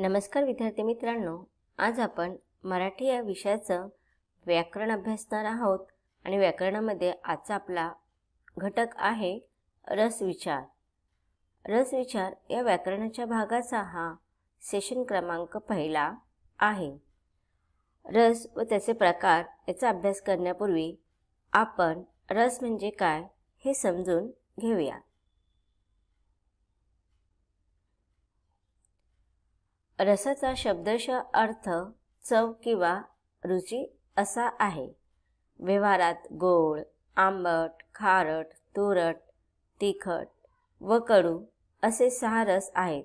नमस्कार विद्यार्थी मित्रांनो, आज आपण मराठी या विषयाचं व्याकरण अभ्यासणार आहोत आणि व्याकरणामध्ये आजचा आपला घटक आहे रसविचार। रसविचार या व्याकरणाच्या भागाचा हा सेशन क्रमांक पहिला आहे। रस व त्याचे प्रकार याचा अभ्यास करण्यापूर्वी आपण रस म्हणजे काय हे समजून घेऊया। रसाचा शब्दशः अर्थ चव किंवा रुची असा आहे। व्यवहारात गोड, आंबट, खारट, तुरट, तिखट व कडू असे 6 रस आहेत।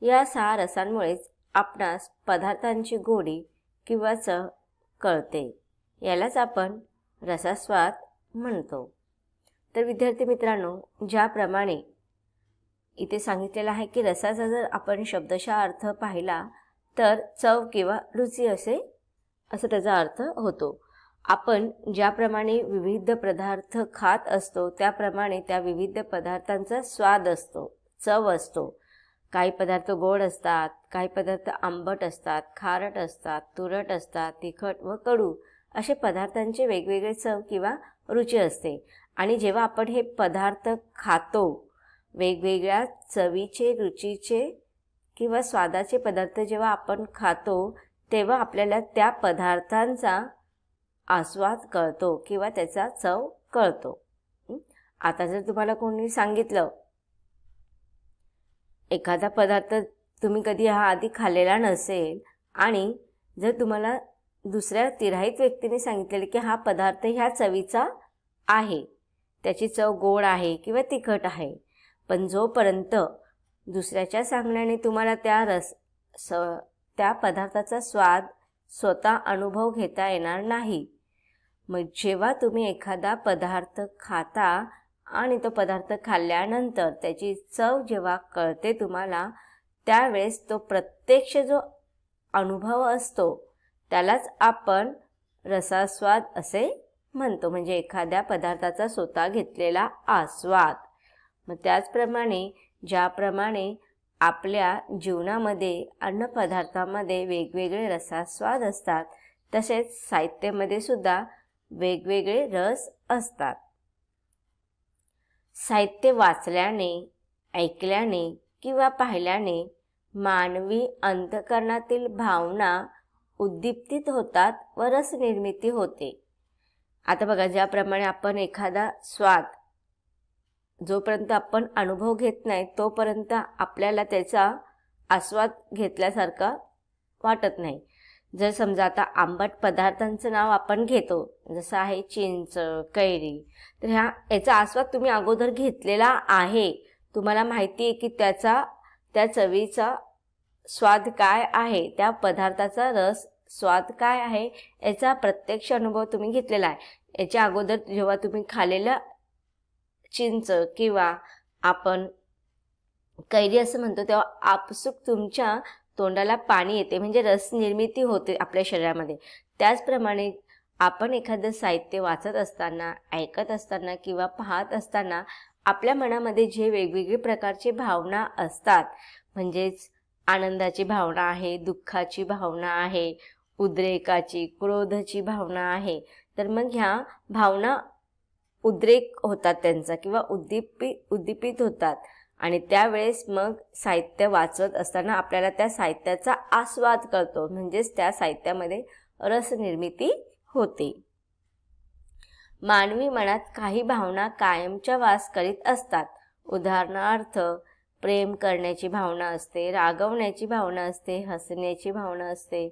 या 6 रसांमुळेच आपणास पदार्थांची गोडी किंवा चव कळते। यालाच आपण रसास्वाद म्हणतो। तर विद्यार्थी मित्रांनो, ज्याप्रमाणे इथे सांगितलेलं आहे की रसाचा जर आपण शब्दशः अर्थ पाहिला तर चव किंवा रुची असं त्याचा अर्थ होतो। आपण ज्याप्रमाणे विविध पदार्थ खात असतो त्याप्रमाणे त्या विविध पदार्थांचा स्वाद असतो, चव असतो। काही पदार्थ गोड असतात, काही पदार्थ आंबट असतात, खारट असतात, तुरट असतात, तिखट व कडू असे पदार्थांचे वेगवेगळे चव किंवा रुची असते। आणि जेव्हा आपण हे पदार्थ खातो, वेगवेगळ्या चवीचे, रुचीचे किंवा स्वादाचे पदार्थ जेव्हा आपण खातो तेव्हा आपल्याला त्या पदार्थांचा आस्वाद कळतो किंवा त्याचा चव कळतो। आता जर तुम्हाला कोणी सांगितलं एखादा पदार्थ तुम्ही कधी हा आधी खाल्लेला नसेल आणि जर तुम्हाला दुसऱ्या तिराहित व्यक्तीने सांगितलेले की हा पदार्थ ह्या चवीचा आहे, त्याची चव गोड आहे किंवा तिखट आहे, पण जोपर्यंत दुसऱ्याच्या सांगण्याने तुम्हाला त्या पदार्थाचा स्वाद स्वतः अनुभव घेता येणार नाही। मग जेव्हा तुम्ही एखादा पदार्थ खाता आणि तो पदार्थ खाल्ल्यानंतर त्याची चव जेव्हा कळते तुम्हाला, त्यावेळेस तो प्रत्यक्ष जो अनुभव असतो त्यालाच आपण रसास्वाद असे म्हणतो, म्हणजे एखाद्या पदार्थाचा स्वतः घेतलेला आस्वाद। मग त्याचप्रमाणे ज्याप्रमाणे आपल्या जीवनामध्ये अन्नपदार्थामध्ये वेगवेगळे रसास्वाद असतात, तसेच साहित्यामध्ये सुद्धा वेगवेगळे रस असतात। साहित्य वाचल्याने, ऐकल्याने किंवा पाहिल्याने मानवी अंतःकरणातील भावना उद्दीपित होतात व रस निर्मिती होते। आता बघा, ज्याप्रमाणे आपण एखादा स्वाद जोपर्यंत आपण अनुभव घेत नाही तोपर्यंत आपल्याला त्याचा आस्वाद घेतल्यासारखा वाटत नाही। जर समजा आता आंबट पदार्थांचं नाव आपण घेतो, जसं आहे चिंच, कैरी, तर याचा आस्वाद तुम्ही अगोदर घेतलेला आहे, तुम्हाला माहिती आहे की त्या चवीचा स्वाद काय आहे, त्या पदार्थाचा रस स्वाद काय आहे, याचा प्रत्यक्ष अनुभव तुम्ही घेतलेला आहे। याच्या अगोदर जेव्हा तुम्ही खाल्लेला चिंच किंवा आपण कैरी असं म्हणतो तेव्हा आपसुक तुमच्या तोंडाला पाणी येते, म्हणजे रस निर्मिती होते आपल्या शरीरामध्ये। त्याचप्रमाणे आपण एखादं साहित्य वाचत असताना, ऐकत असताना किंवा पाहत असताना आपल्या मनामध्ये जे वेगवेगळे प्रकारचे भावना असतात, म्हणजेच आनंदाची भावना आहे, दुःखाची भावना आहे, उद्रेकाची, क्रोधाची भावना आहे, तर मग ह्या भावना उद्रेक होतात त्यांचा किंवा उद्दीपित होतात आणि त्यावेळेस मग साहित्य वाचत असताना आपल्याला त्या साहित्याचा आस्वाद कळतो, म्हणजेच त्या साहित्यामध्ये रस निर्मिती होते। मानवी मनात काही भावना कायमच्या वास करीत असतात। उदाहरणार्थ प्रेम करण्याची भावना असते, रागवण्याची भावना असते, हसण्याची भावना असते,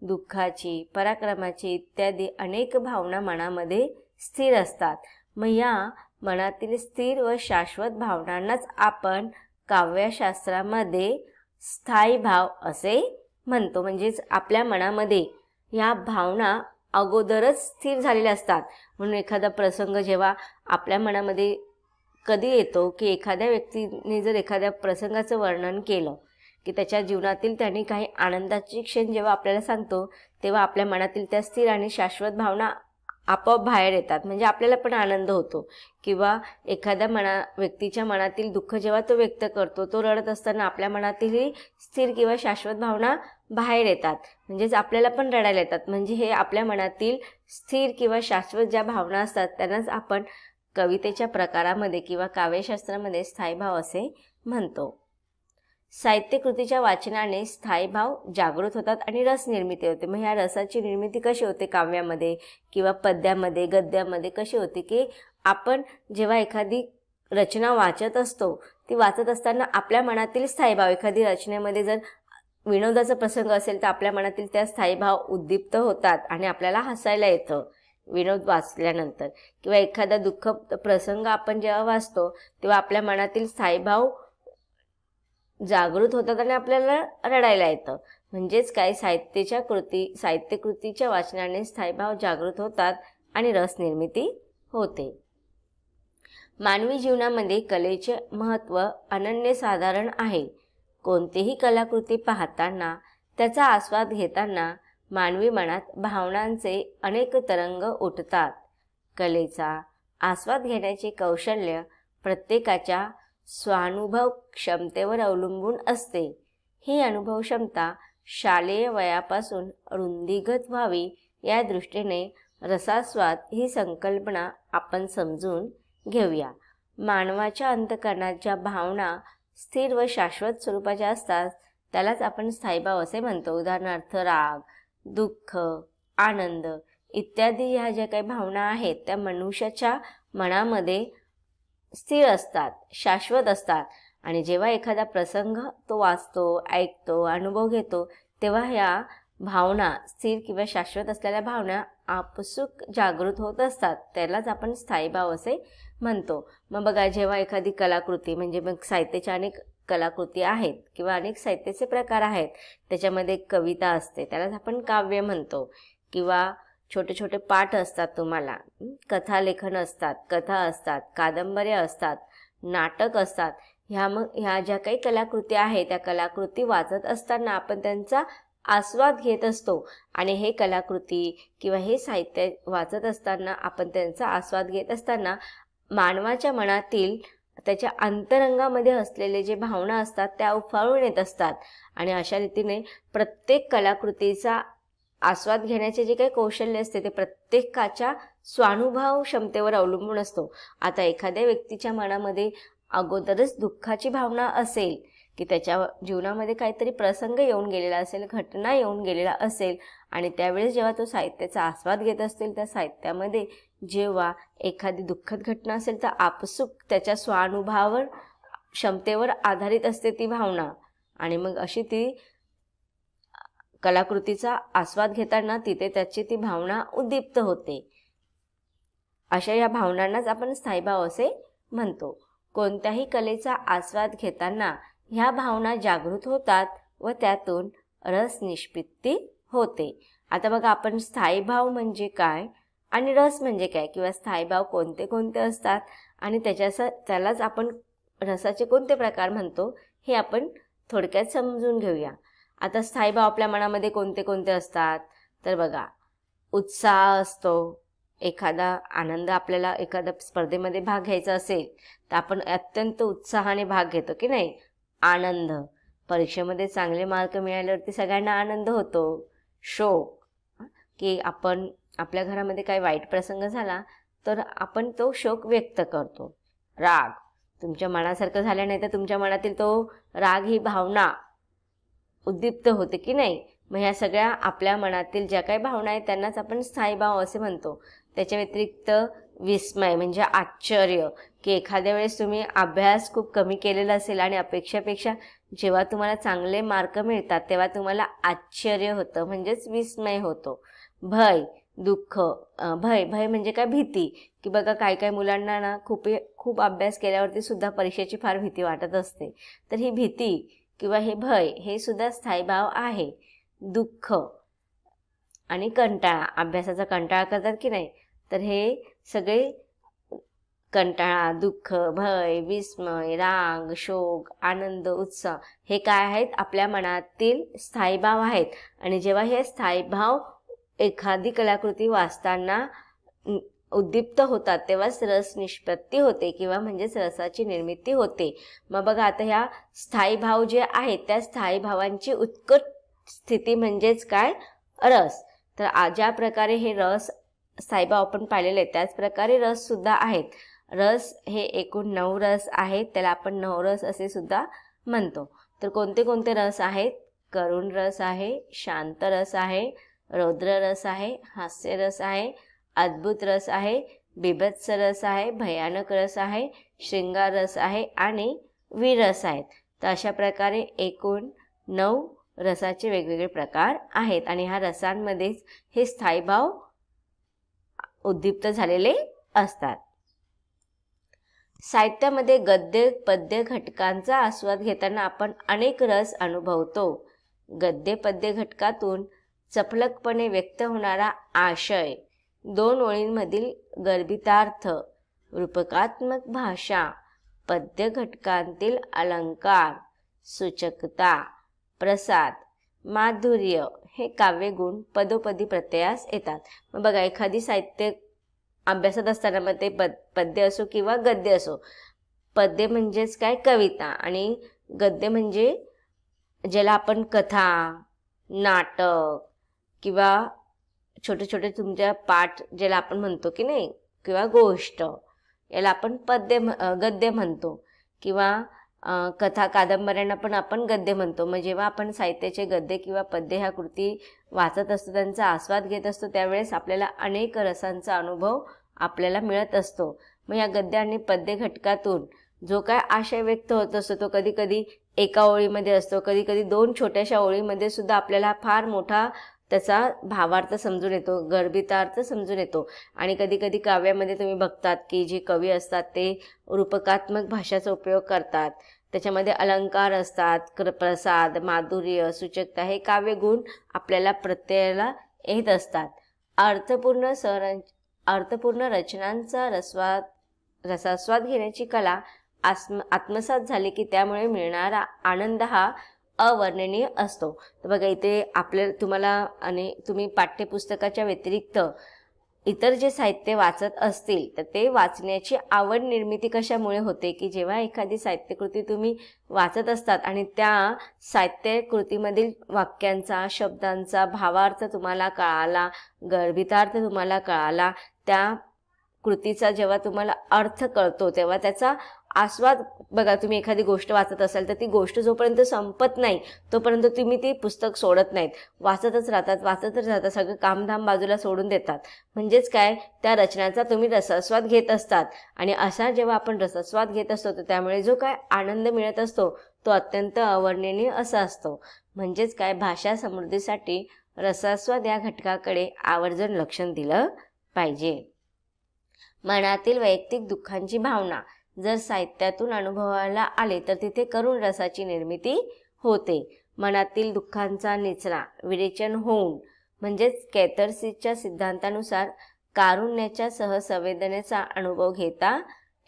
दुःखाची, पराक्रमाची इत्यादी अनेक भावना मनामध्ये स्थिर असतात। मग या मनातील स्थिर व शाश्वत भावनांनाच आपण काव्यशास्त्रामध्ये स्थायी भाव असे म्हणतो। म्हणजेच आपल्या मनामध्ये ह्या भावना अगोदरच स्थिर झालेल्या असतात। म्हणून एखादा प्रसंग जेव्हा आपल्या मनामध्ये कधी येतो की एखाद्या व्यक्तीने जर एखाद्या प्रसंगाचं वर्णन केलं की त्याच्या जीवनातील त्यांनी काही आनंदाची क्षण जेव्हा आपल्याला सांगतो, तेव्हा आपल्या मनातील त्या स्थिर आणि शाश्वत भावना आपोआप बाहेर येतात, म्हणजे आपल्याला पण आनंद होतो. किंवा एखाद्या व्यक्तीच्या मनातील दुःख जेव्हा तो व्यक्त करतो, तो रडत असताना आपल्या मनातीलही स्थिर किंवा शाश्वत भावना बाहेर येतात, म्हणजेच आपल्याला पण रडायला येतात. म्हणजे हे आपल्या मनातील स्थिर किंवा शाश्वत ज्या भावना असतात त्यांनाच आपण कवितेच्या प्रकारामध्ये किंवा काव्यशास्त्रामध्ये स्थायीभाव असे म्हणतो. साहित्यकृतीच्या वाचनाने स्थायीभाव जागृत होतात आणि रस निर्मिती होते. मग ह्या रसाची निर्मिती कशी होते काव्यामध्ये किंवा पद्यामध्ये, गद्यामध्ये कशी होते, की आपण जेव्हा एखादी रचना वाचत असतो, ती वाचत असताना आपल्या मनातील स्थायीभाव, एखादी रचनेमध्ये जर विनोदाचा प्रसंग असेल तर आपल्या मनातील त्या स्थायीभाव उद्दीप्त होतात आणि आपल्याला हसायला येतं विनोद वाचल्यानंतर. किंवा एखादा दुःख प्रसंग आपण जेव्हा वाचतो तेव्हा आपल्या मनातील स्थायीभाव जागृत होतात आणि आपल्याला रडायला येतं. म्हणजेच काय, साहित्यकृतीच्या वाचनाने स्थायीभाव जागृत होतात आणि रस निर्मिती होते. मानवी जीवनामध्ये कलेचे महत्त्व अनन्यसाधारण आहे. कोणतीही कलाकृती पाहताना, त्याचा आस्वाद घेताना मानवी मनात भावनांचे अनेक तरंग उठतात. कलेचा आस्वाद घेण्याचे कौशल्य प्रत्येकाच्या स्वानुभव क्षमतेवर अवलंबून असते. ही अनुभव क्षमता शालेय वयापासून रुंदीगत व्हावी या दृष्टीने रसास्वाद ही संकल्पना आपण समजून घेऊया. मानवाच्या अंतःकरणात ज्या भावना स्थिर व शाश्वत स्वरूपाच्या असतात त्यालाच आपण स्थायीभाव असे म्हणतो. उदाहरणार्थ राग, दुःख, आनंद इत्यादी ह्या ज्या काही भावना आहेत त्या मनुष्याच्या मनामध्ये स्थिर असतात, शाश्वत असतात. आणि जेव्हा एखादा प्रसंग तो वाचतो, ऐकतो, अनुभव घेतो तेव्हा ह्या भावना स्थिर किंवा शाश्वत असलेल्या भावना आपसूक जागृत होत असतात. त्यालाच आपण स्थायीभाव असे म्हणतो. मग बघा, जेव्हा एखादी कलाकृती, म्हणजे मग साहित्याच्या अनेक कलाकृती आहेत किंवा अनेक साहित्याचे प्रकार आहेत, त्याच्यामध्ये कविता असते त्यालाच आपण काव्य म्हणतो. किंवा छोटे छोटे पाठ असतात, तुम्हाला कथालेखन असतात, कथा असतात, कादंबऱ्या असतात, नाटक असतात. ह्या ज्या काही कलाकृती आहेत त्या कलाकृती वाचत असताना आपण त्यांचा आस्वाद घेत असतो. आणि हे कलाकृती किंवा हे साहित्य वाचत असताना आपण त्यांचा आस्वाद घेत असताना मानवाच्या मनातील त्याच्या अंतरंगामध्ये असलेले जे भावना असतात त्या उफाळून येत असतात. आणि अशा रीतीने प्रत्येक कलाकृतीचा आस्वाद घेण्याचे जे काही कौशल्य असते ते प्रत्येकाच्या स्वानुभव क्षमतेवर अवलंबून असतो. आता एखाद्या व्यक्तीच्या मनामध्ये अगोदरच दुःखाची भावना असेल, की त्याच्या जीवनामध्ये काहीतरी प्रसंग येऊन गेलेला असेल, घटना येऊन गेलेला असेल, आणि त्यावेळेस जेव्हा तो साहित्याचा आस्वाद घेत असतील, त्या साहित्यामध्ये जेव्हा एखादी दुःखद घटना असेल तर आपसूक त्याच्या स्वानुभवावर क्षमतेवर आधारित असते ती भावना. आणि मग अशी ती कलाकृतीचा आस्वाद घेताना तिथे त्याची ती भावना उद्दीप्त होते. अशा या भावनांनाच आपण स्थायीभाव असे म्हणतो. कोणत्याही कलेचा आस्वाद घेताना ह्या भावना जागृत होतात व त्यातून रस निष्पत्ती होते. आता बघा, आपण स्थायीभाव म्हणजे काय आणि रस म्हणजे काय, किंवा स्थायीभाव कोणते कोणते असतात आणि त्यालाच आपण रसाचे कोणते प्रकार म्हणतो हे आपण थोडक्यात समजून घेऊया. आता स्थायीभाव आपल्या मनामध्ये कोणते कोणते असतात तर बघा, उत्साह असतो. एखादा आनंद, आपल्याला एखाद्या स्पर्धेमध्ये भाग घ्यायचा असेल तर आपण अत्यंत उत्साहाने भाग घेतो की नाही. आनंद, परीक्षेमध्ये चांगले मार्क मिळाल्यावरती सगळ्यांना आनंद होतो. शोक, की आपण आपल्या घरामध्ये काही वाईट प्रसंग झाला तर आपण तो शोक व्यक्त करतो. राग, तुमच्या मनासारखं झालं नाही तर तुमच्या मनातील तो राग ही भावना उद्दीप्त होते की नाही. मग ह्या सगळ्या आपल्या मनातील ज्या काही भावना आहेत त्यांनाच आपण स्थायीभाव असे म्हणतो. त्याच्या व्यतिरिक्त विस्मय म्हणजे आश्चर्य, की एखाद्या वेळेस तुम्ही अभ्यास खूप कमी केलेला असेल आणि अपेक्षापेक्षा जेव्हा तुम्हाला चांगले मार्क मिळतात तेव्हा तुम्हाला आश्चर्य होतं, म्हणजेच विस्मय होतो. भय, दुःख, भय म्हणजे काय, भीती, की बघा काही मुलांना ना खूप अभ्यास केल्यावरती सुद्धा परीक्षेची फार भीती वाटत असते. तर ही भीती किंवा हे भय हे सुद्धा स्थायीभाव आहे. दुःख आणि कंटाळा, अभ्यासाचा कंटाळा करतात की नाही, तर हे सगळे कंटाळा, दुःख, भय, विस्मय, राग, शोक, आनंद, उत्साह हे काय आहेत, आपल्या मनातील स्थायीभाव आहेत. आणि जेव्हा हे स्थायीभाव एखादी कलाकृती वाचताना उद्दीप्त होतात तेव्हाच रस निष्पत्ती होते किंवा म्हणजेच रसाची निर्मिती होते. मग बघा आता ह्या स्थायी भाव जे आहेत त्या स्थायी भावांची उत्कट स्थिती म्हणजेच काय, रस. तर ज्या प्रकारे हे रस स्थायी भाव आपण पाहिलेले आहेत त्याच प्रकारे रस सुद्धा आहेत. रस हे एकूण 9 रस आहेत, त्याला आपण नवरस असे सुद्धा म्हणतो. तर कोणते कोणते रस आहेत? करुण रस आहे, शांत रस आहे, रौद्र रस आहे, हास्य रस आहे, अद्भुत रस आहे, बीभत्स रस आहे, भयानक रस आहे, शृंगार रस आहे आणि वीररस आहेत. तर अशा प्रकारे एकूण 9 रसाचे वेगवेगळे प्रकार आहेत आणि ह्या रसांमध्येच हे स्थायी भाव उद्दीप्त झालेले असतात. साहित्यामध्ये गद्य पद्य घटकांचा आस्वाद घेताना आपण अनेक रस अनुभवतो. गद्य पद्य घटकातून चपलकपणे व्यक्त होणारा आशय, 2 ओळींमधील गर्भितार्थ, रूपकात्मक भाषा, पद्य घटकांतील अलंकार, सूचकता, प्रसाद, माधुर्य हे काव्यगुण पदोपदी प्रत्ययास येतात. मग बघा एखादी साहित्य अभ्यासात असताना मग ते पद्य असो किंवा गद्य असो, पद्य म्हणजेच काय, कविता, आणि गद्य म्हणजे ज्याला आपण कथा, नाटक किंवा छोटे छोटे तुमच्या पाठ ज्याला आपण म्हणतो की नाही, किंवा गोष्ट, याला आपण गद्य म्हणतो. किंवा कथा कादंबऱ्यांना पण आपण गद्य म्हणतो. मग जेव्हा आपण साहित्याचे गद्य किंवा पद्य ह्या कृती वाचत असतो, त्यांचा आस्वाद घेत असतो, त्यावेळेस आपल्याला अनेक रसांचा अनुभव आपल्याला मिळत असतो. मग या गद्य आणि पद्य घटकातून जो काय आशय व्यक्त होत असतो तो कधी कधी एका ओळीमध्ये असतो, कधी कधी 2 छोट्याशा ओळीमध्ये सुद्धा आपल्याला फार मोठा त्याचा भावार्थ समजून येतो, गर्भितार्थ समजून येतो. आणि कधी कधी काव्यामध्ये तुम्ही बघतात की जे कवी असतात ते रूपकात्मक भाषेचा उपयोग करतात, त्याच्यामध्ये अलंकार असतात, प्रसाद, माधुर्य, सूचकता हे काव्यगुण आपल्याला प्रत्ययाला येत असतात. अर्थपूर्ण रचनांचा रसास्वाद घेण्याची कला आत्मसात झाली की त्यामुळे मिळणारा आनंद हा अवर्णनीय असतो. तर बघा इथे तुम्ही पाठ्यपुस्तकाच्या व्यतिरिक्त इतर जे साहित्य वाचत असतील तर ते वाचण्याची आवड निर्मिती कशामुळे होते की जेव्हा एखादी साहित्यकृती तुम्ही वाचत असतात आणि त्या साहित्यकृतीमधील वाक्यांचा, शब्दांचा भावार्थ तुम्हाला कळाला, गर्भितार्थ तुम्हाला कळाला, त्या कृतीचा जेव्हा तुम्हाला अर्थ कळतो तेव्हा त्याचा आस्वाद, बघा तुम्ही एखादी गोष्ट वाचत असाल तर ती गोष्ट जोपर्यंत संपत नाही तोपर्यंत तुम्ही ती पुस्तक सोडत नाहीत, वाचतच राहतात, सगळं कामधाम बाजूला सोडून देतात. म्हणजेच काय, त्या रचनाचा तुम्ही रसास्वाद घेत असतात. आणि असा जेव्हा आपण रसास्वाद घेत असतो तर त्यामुळे जो काय आनंद मिळत असतो तो अत्यंत अवर्णनीय असा असतो. म्हणजेच काय, भाषा समृद्धीसाठी रसास्वाद या घटकाकडे आवर्जून लक्ष दिलं पाहिजे. मनातील वैयक्तिक दुःखांची भावना जर साहित्यातून अनुभवायला आले तर तिथे करुण रसाची निर्मिती होते. मनातील दुःखांचा निचरा विरेचन होऊन म्हणजेच कॅथार्सिसच्या सिद्धांतानुसार कारुण्याच्या सहसंवेदनेचा अनुभव घेता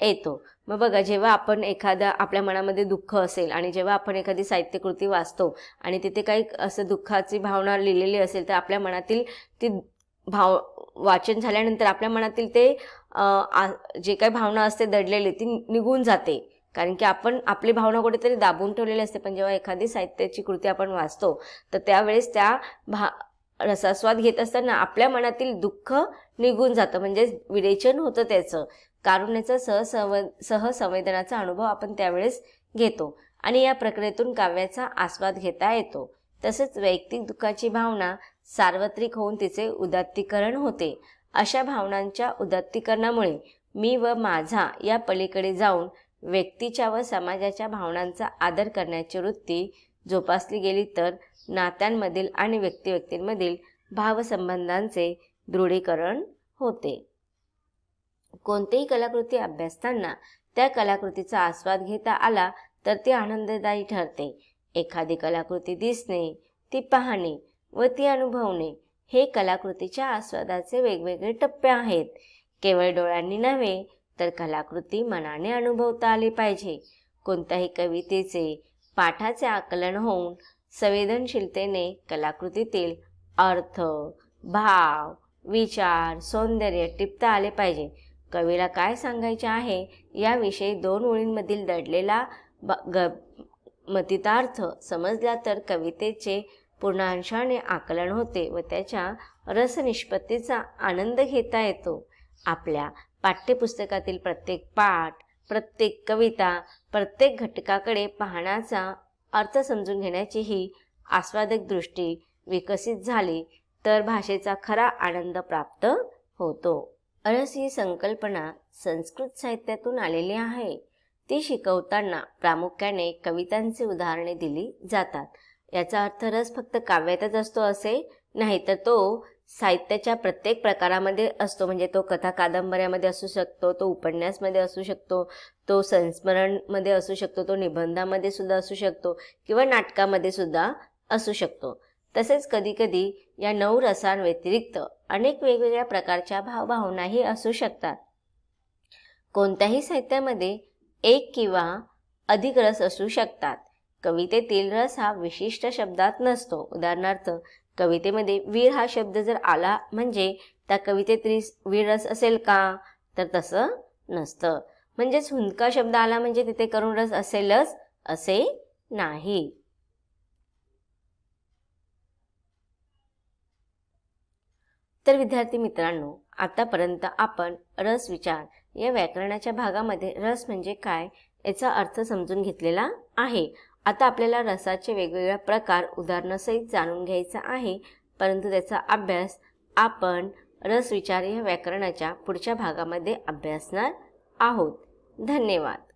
येतो. मग बघा जेव्हा आपण आपल्या मनामध्ये दुःख असेल आणि जेव्हा आपण एखादी साहित्यकृती वाचतो आणि तिथे काही असं दुःखाची भावना लिहिलेली असेल तर आपल्या मनातील ती वाचन झाल्यानंतर आपल्या मनातील ते जे काही भावना असते दडलेली ती निघून जाते, कारण की आपण आपली भावना कुठेतरी दाबून ठेवलेली असते. पण जेव्हा एखादी साहित्याची कृती आपण वाचतो तर त्यावेळेस त्या रसास्वाद घेत असताना आपल्या मनातील दुःख निघून जातं, म्हणजे विरेचन होतं त्याचं, कारुण्याचा सहसंवेदनाचा अनुभव आपण त्यावेळेस घेतो आणि या प्रक्रियेतून काव्याचा आस्वाद घेता येतो. तसेच वैयक्तिक दुःखाची भावना सार्वत्रिक होऊन तिचे उदात्तीकरण होते. अशा भावनांच्या उदात्तीकरणामुळे मी व माझा या पलीकडे जाऊन व्यक्तीच्या व समाजाच्या भावनांचा आदर करण्याची वृत्ती जोपासली गेली तर नात्यांमधील आणि व्यक्तिमधील भावसंबंधांचे दृढीकरण होते. कोणतीही कलाकृती अभ्यासताना त्या कलाकृतीचा आस्वाद घेता आला तर ती आनंददायी ठरते. एखादी कलाकृती दिसणे, ती पाहणे व ती अनुभवणे हे कलाकृतीच्या आस्वादाचे वेगवेगळे टप्पे आहेत. केवळ डोळ्यांनी नव्हे तर कलाकृती मनाने अनुभवता आली पाहिजे. कोणत्याही कवितेचे, पाठाचे आकलन होऊन संवेदनशीलतेने कलाकृतीतील अर्थ, भाव, विचार, सौंदर्य टिपता आले पाहिजे. कवीला काय सांगायचे आहे याविषयी 2 ओळींमधील दडलेला मतितार्थ समजला तर कवितेचे पूर्णांशाने आकलन होते व त्याच्या रसनिष्पत्तीचा आनंद घेता येतो. आपल्या पाठ्यपुस्तकातील प्रत्येक पाठ, प्रत्येक कविता, प्रत्येक घटकाकडे पाहण्याचा अर्थ समजून घेण्याची ही आस्वादक दृष्टी विकसित झाली तर भाषेचा खरा आनंद प्राप्त होतो. रस ही संकल्पना संस्कृत साहित्यातून आलेली आहे. ती शिकवताना प्रामुख्याने कवितांची उदाहरणे दिली जातात. याचा अर्थ रस फक्त काव्यातच असतो असे नाही, तर तो साहित्याच्या प्रत्येक प्रकारामध्ये असतो. म्हणजे तो कथा कादंबऱ्यामध्ये असू शकतो, तो उपन्यासमध्ये असू शकतो, तो संस्मरणमध्ये असू शकतो, तो निबंधामध्ये सुद्धा असू शकतो किंवा नाटकामध्ये सुद्धा असू शकतो. तसेच कधीकधी या 9 रसांव्यतिरिक्त अनेक वेगवेगळ्या प्रकारच्या भावभावनाही असू शकतात. कोणत्याही साहित्यामध्ये एक किंवा अधिक रस असू शकतात. कवितेतील रस हा विशिष्ट शब्दात नसतो. उदाहरणार्थ, कवितेमध्ये वीर हा शब्द जर आला म्हणजे त्या कवितेत वीर रस असेल का? तर तसं नसतं. म्हणजेच हुंदका शब्द आला म्हणजे तिथे करुण रस असेलच असे नाही. तर विद्यार्थी मित्रांनो, आतापर्यंत आपण रस विचार या व्याकरणाच्या भागामध्ये रस म्हणजे काय याचा अर्थ समजून घेतलेला आहे. आता आपल्याला रसाचे वेगवेगळे प्रकार उदाहरणासहित जाणून घ्यायचा आहे, परंतु त्याचा अभ्यास आपण रस विचार या व्याकरणाच्या पुढच्या भागामध्ये अभ्यासणार आहोत. धन्यवाद.